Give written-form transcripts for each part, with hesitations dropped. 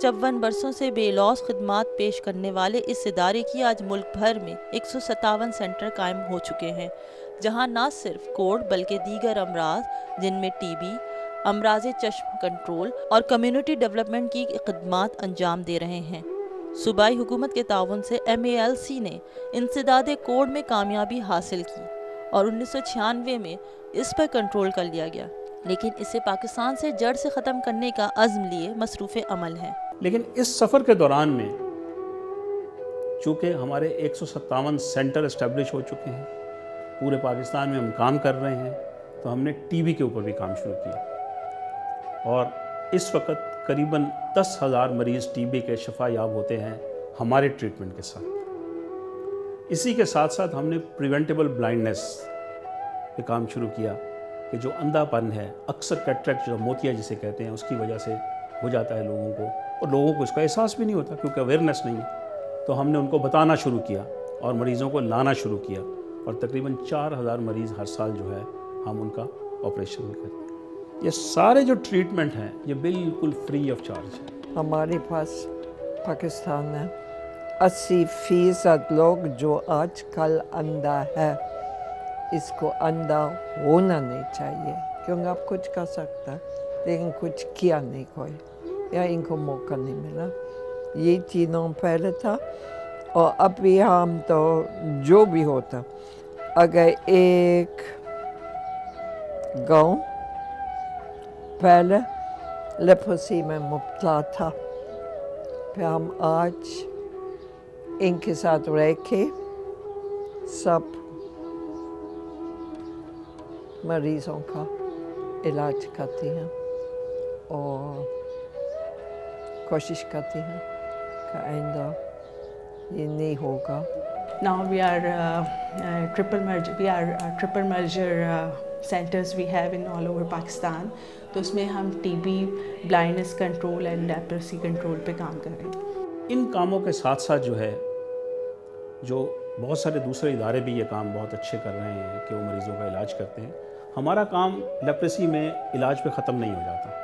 54 बरसों से बेलौस खिदमात पेश करने वाले इस इदारे की आज मुल्क भर में 157 सेंटर कायम हो चुके हैं, जहां न सिर्फ कोढ़ बल्कि दीगर अमराज जिनमें टीबी, अमराज चश्म कंट्रोल और कम्युनिटी डेवलपमेंट की खिदमात अंजाम दे रहे हैं। सूबाई हुकूमत के ताउन से MALC ने इंसदादे कोढ़ में कामयाबी हासिल की और 1996 में इस पर कंट्रोल कर लिया गया, लेकिन इसे पाकिस्तान से जड़ से ख़त्म करने का अज़्म लिए मसरूफ़ अमल है। लेकिन इस सफ़र के दौरान में चूँकि हमारे 157 सेंटर इस्टेब्लिश हो चुके हैं, पूरे पाकिस्तान में हम काम कर रहे हैं, तो हमने टीबी के ऊपर भी काम शुरू किया और इस वक्त करीबन 10,000 मरीज़ टीबी के शफा याब होते हैं हमारे ट्रीटमेंट के साथ। इसी के साथ साथ हमने प्रिवेंटेबल ब्लाइंडनेस पे काम शुरू किया कि जो अंधापन है, अक्सर कैटरेक्ट जो मोतिया जिसे कहते हैं, उसकी वजह से हो जाता है लोगों को, और लोगों को इसका एहसास भी नहीं होता क्योंकि अवेयरनेस नहीं है। तो हमने उनको बताना शुरू किया और मरीज़ों को लाना शुरू किया और तकरीबन 4,000 मरीज़ हर साल जो है हम उनका ऑपरेशन भी करते हैं। ये सारे जो ट्रीटमेंट हैं ये बिल्कुल फ्री ऑफ चार्ज है। हमारे पास पाकिस्तान में 80% लोग जो आजकल अंधा है, इसको अंधा होना नहीं चाहिए, क्योंकि आप कुछ कर सकता लेकिन कुछ किया नहीं कोई, या इनको मौका नहीं मिला। ये तीनों पहले था और अब भी हम तो जो भी होता, अगर एक गांव पहले लेप्रोसी में मुब्तला था, फिर हम आज इनके साथ रह के सब मरीज़ों का इलाज करती हैं और कोशिश करती हैं कि आइंदा ये नहीं होगा। Now we are triple merger centers we have in all over Pakistan. तो उसमें हम TB, blindness control and leprosy control पे काम कर रहे हैं। इन कामों के साथ साथ जो है, जो बहुत सारे दूसरे इदारे भी ये काम बहुत अच्छे कर रहे हैं कि वो मरीज़ों का इलाज करते हैं। हमारा काम लेप्रेसी में इलाज पे ख़त्म नहीं हो जाता,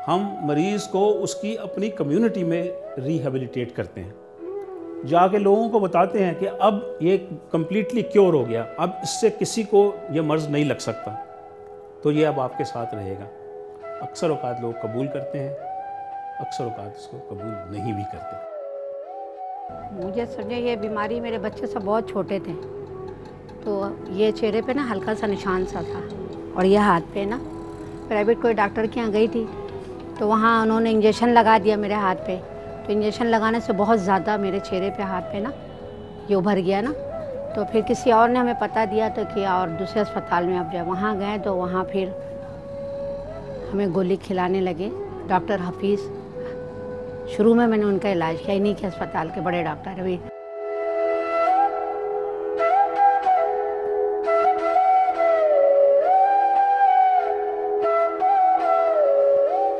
हम मरीज़ को उसकी अपनी कम्युनिटी में रिहेबिलिटेट करते हैं, जाके लोगों को बताते हैं कि अब ये कम्प्लीटली क्योर हो गया, अब इससे किसी को ये मर्ज़ नहीं लग सकता, तो ये अब आपके साथ रहेगा। अक्सर औक़ात लोग कबूल करते हैं, अक्सर औक़ात इसको कबूल नहीं भी करते। मुझे समझे ये बीमारी, मेरे बच्चे सब बहुत छोटे थे, तो ये चेहरे पे ना हल्का सा निशान सा था और ये हाथ पे ना, प्राइवेट कोई डॉक्टर के यहाँ गई थी तो वहाँ उन्होंने इंजेक्शन लगा दिया मेरे हाथ पे। तो इंजेक्शन लगाने से बहुत ज़्यादा मेरे चेहरे पे, हाथ पे ना ये उभर गया ना, तो फिर किसी और ने हमें पता दिया तो किया और दूसरे अस्पताल में अब जब वहाँ गए तो वहाँ फिर हमें गोली खिलाने लगे डॉक्टर हफीज़। शुरू में मैंने उनका इलाज किया, इन्हीं के अस्पताल के बड़े डॉक्टर अभी।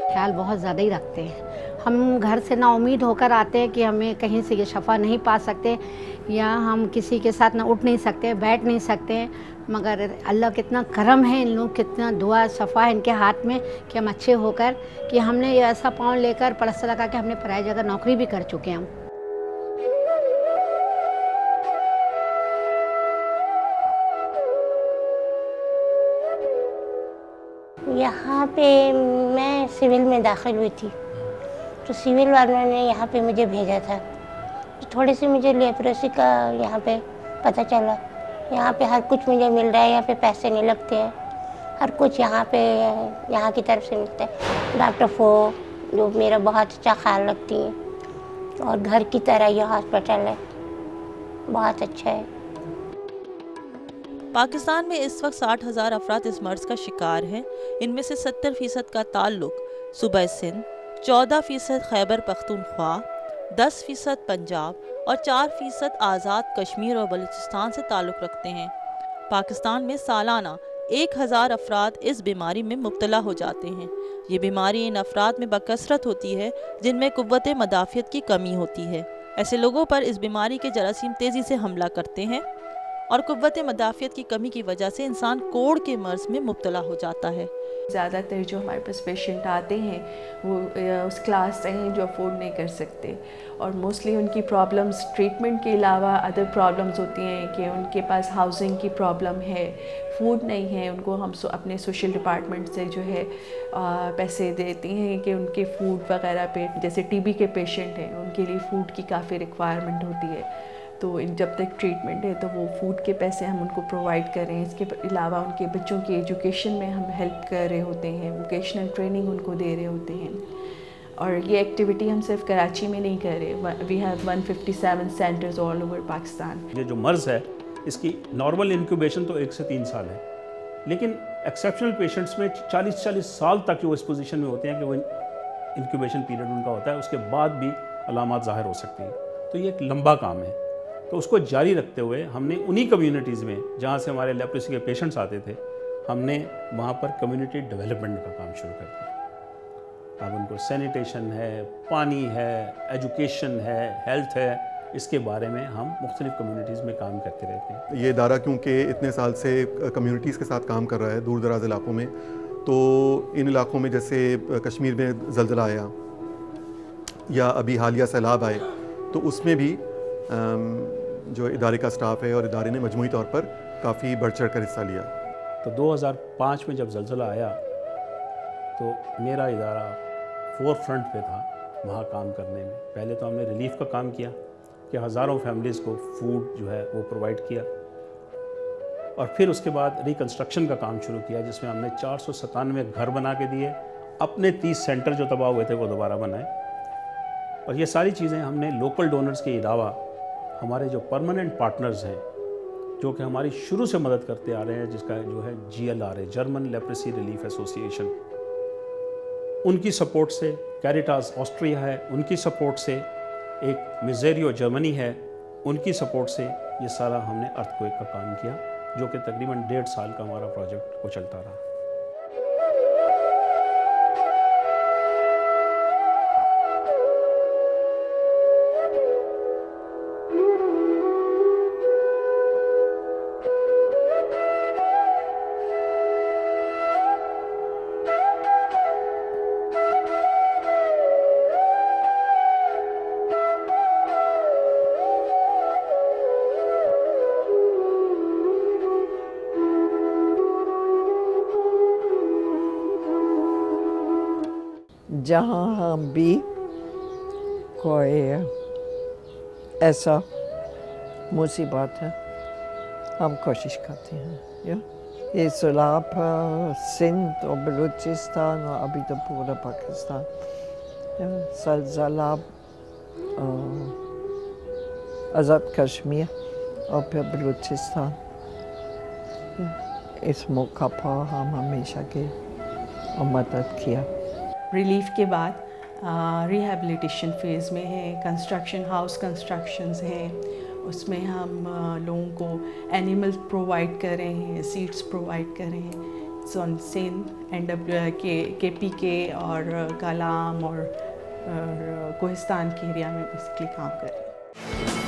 ख्याल बहुत ज़्यादा ही रखते हैं। हम घर से ना उम्मीद होकर आते हैं कि हमें कहीं से ये शफा नहीं पा सकते, या हम किसी के साथ ना उठ नहीं सकते, बैठ नहीं सकते, मगर अल्लाह कितना करम है, इन लोग कितना दुआ शफा है इनके हाथ में कि हम अच्छे होकर कि हमने ये ऐसा पाँव लेकर पलस्तर लगा के हमने पराई जगह नौकरी भी कर चुके हैं हम। यहाँ पे मैं सिविल में दाखिल हुई थी, तो सिविल वालों ने यहाँ पे मुझे भेजा था, तो थोड़ी सी मुझे लेप्रोसी का यहाँ पे पता चला। यहाँ पे हर कुछ मुझे मिल रहा है, यहाँ पे पैसे नहीं लगते हैं, हर कुछ यहाँ पे यहाँ की तरफ से मिलता है। डॉक्टर फो जो मेरा बहुत अच्छा ख्याल रखती हैं और घर की तरह ये हॉस्पिटल है, बहुत अच्छा है। पाकिस्तान में इस वक्त 60,000 अफराद इस मर्ज का शिकार हैं। इनमें से 70% का ताल्लुक सूबा सिंध, 14% खैबर पख्तूनख्वा, 10% पंजाब और 4% आज़ाद कश्मीर और बलूचिस्तान से ताल्लुक़ रखते हैं। पाकिस्तान में सालाना 1,000 अफराद इस बीमारी में मुब्तला हो जाते हैं। ये बीमारी इन अफराद में बकसरत होती है जिनमें कुव्वत मदाफ़ियत की कमी होती है। ऐसे लोगों पर इस बीमारी के जरासीम तेज़ी से हमला करते हैं और कुव्वत मदाफ़ियत की कमी की वजह से इंसान कोढ़ के मर्ज़ में मुब्तला हो जाता है। زیادہ تر جو ہمارے پاس پیشنٹ آتے ہیں وہ اس کلاس سے ہیں جو افورڈ نہیں کر سکتے، اور موسٹلی ان کی پرابلمس ٹریٹمنٹ کے علاوہ ادر پرابلمس ہوتی ہیں کہ ان کے پاس ہاؤسنگ کی پرابلم ہے، فوڈ نہیں ہے. ان کو ہم اپنے سوشل ڈپارٹمنٹ سے جو ہے پیسے دیتے ہیں کہ ان کے فوڈ وغیرہ پہ، جیسے ٹی بی کے پیشنٹ ہیں ان کے لیے فوڈ کی کافی ریکوائرمنٹ ہوتی ہے، تو جب تک ٹریٹمنٹ ہے تو وہ فوڈ کے پیسے ہم ان کو پرووائڈ کریں. اس کے علاوہ ان کے بچوں کی ایجوکیشن میں ہم ہیلپ کر رہے ہوتے ہیں، ووکیشنل ٹریننگ ان کو دے رہے ہوتے ہیں. اور یہ ایکٹیویٹی ہم صرف کراچی میں نہیں کر رہے، we have 157 centres all over Pakistan. یہ جو مرض ہے اس کی نارمل انکیوبیشن تو 1 سے 3 سال ہے، لیکن ایکسیپشنل پیشنٹس میں 40 سال تک وہ اس پوزیشن میں ہوتے ہیں کہ وہ انکیوبیشن پیریڈ ان کا ہوتا ہے، اس کے بعد بھی علامات ظاہر ہو سکتی ہیں. تو یہ ایک لمبا کام ہے، تو اس کو جاری رکھتے ہوئے ہم نے انہی کمیونٹیز میں جہاں سے ہمارے لیپریسی کے پیشنٹس آتے تھے، ہم نے وہاں پر کمیونٹی ڈیولپمنٹ کا کام شروع کر دیا. اب ان کو سینیٹیشن ہے، پانی ہے، ایجوکیشن ہے، ہیلتھ ہے، اس کے بارے میں ہم مختلف کمیونٹیز میں کام کرتے رہتے ہیں. یہ ادارہ کیونکہ اتنے سال سے کمیونٹیز کے ساتھ کام کر رہا ہے دور دراز علاقوں میں، تو ان علاقوں میں جیسے کشمیر میں زلزلہ آیا یا ابھی حالیہ سیلاب آئے، تو اس میں بھی جو ادارے کا سٹاف ہے اور ادارے نے مجموعی طور پر کافی بڑھ چڑھ کر حصہ لیا. تو 2005 میں جب زلزلہ آیا تو میرا ادارہ فور فرنٹ پہ تھا وہاں کام کرنے میں. پہلے تو ہم نے ریلیف کا کام کیا کہ ہزاروں فیملیز کو فوڈ جو ہے وہ پرووائڈ کیا، اور پھر اس کے بعد ریکنسٹرکشن کا کام شروع کیا جس میں ہم نے 497 گھر بنا کے دیے، اپنے 30 سینٹر جو تباہ ہوئے تھے وہ دوبارہ بنائے. اور یہ ساری چیزیں ہم نے لوکل ڈونرز کے علاوہ ہمارے جو پرماننٹ پارٹنرز ہیں جو کہ ہماری شروع سے مدد کرتے آ رہے ہیں، جس کا جو ہے GLR ہے، جرمن لیپریسی ریلیف ایسوسی ایشن، ان کی سپورٹ سے، کیریٹاس آسٹریا ہے ان کی سپورٹ سے، ایک میزیریو جرمنی ہے ان کی سپورٹ سے، یہ سارا ہم نے ارتھ کویک کا کام کیا جو کہ تقریباً 1.5 سال کا ہمارا پروجیکٹ وہ چلتا رہا. جہاں بھی کوئی ایسا مصیبت ہے ہم کوشش کرتے ہیں. یہ سیلاب سندھ اور بلوچستان اور ابھی تو پورا پاکستان، زلزلہ آزاد کشمیر اور پھر بلوچستان، اس موقع پر ہم ہمیشہ کی مدد کیا. ریلیف کے بعد ریہیبلیٹیشن فیز میں ہے، کنسٹرکشن، ہاؤس کنسٹرکشنز ہیں، اس میں ہم لوگوں کو اینیمل پرووائڈ کر رہے ہیں، سیڈس پرووائڈ کر رہے ہیں. سندھ KPK اور کالام اور کوہستان کے ایریا میں بیسکلی کام کر رہے ہیں.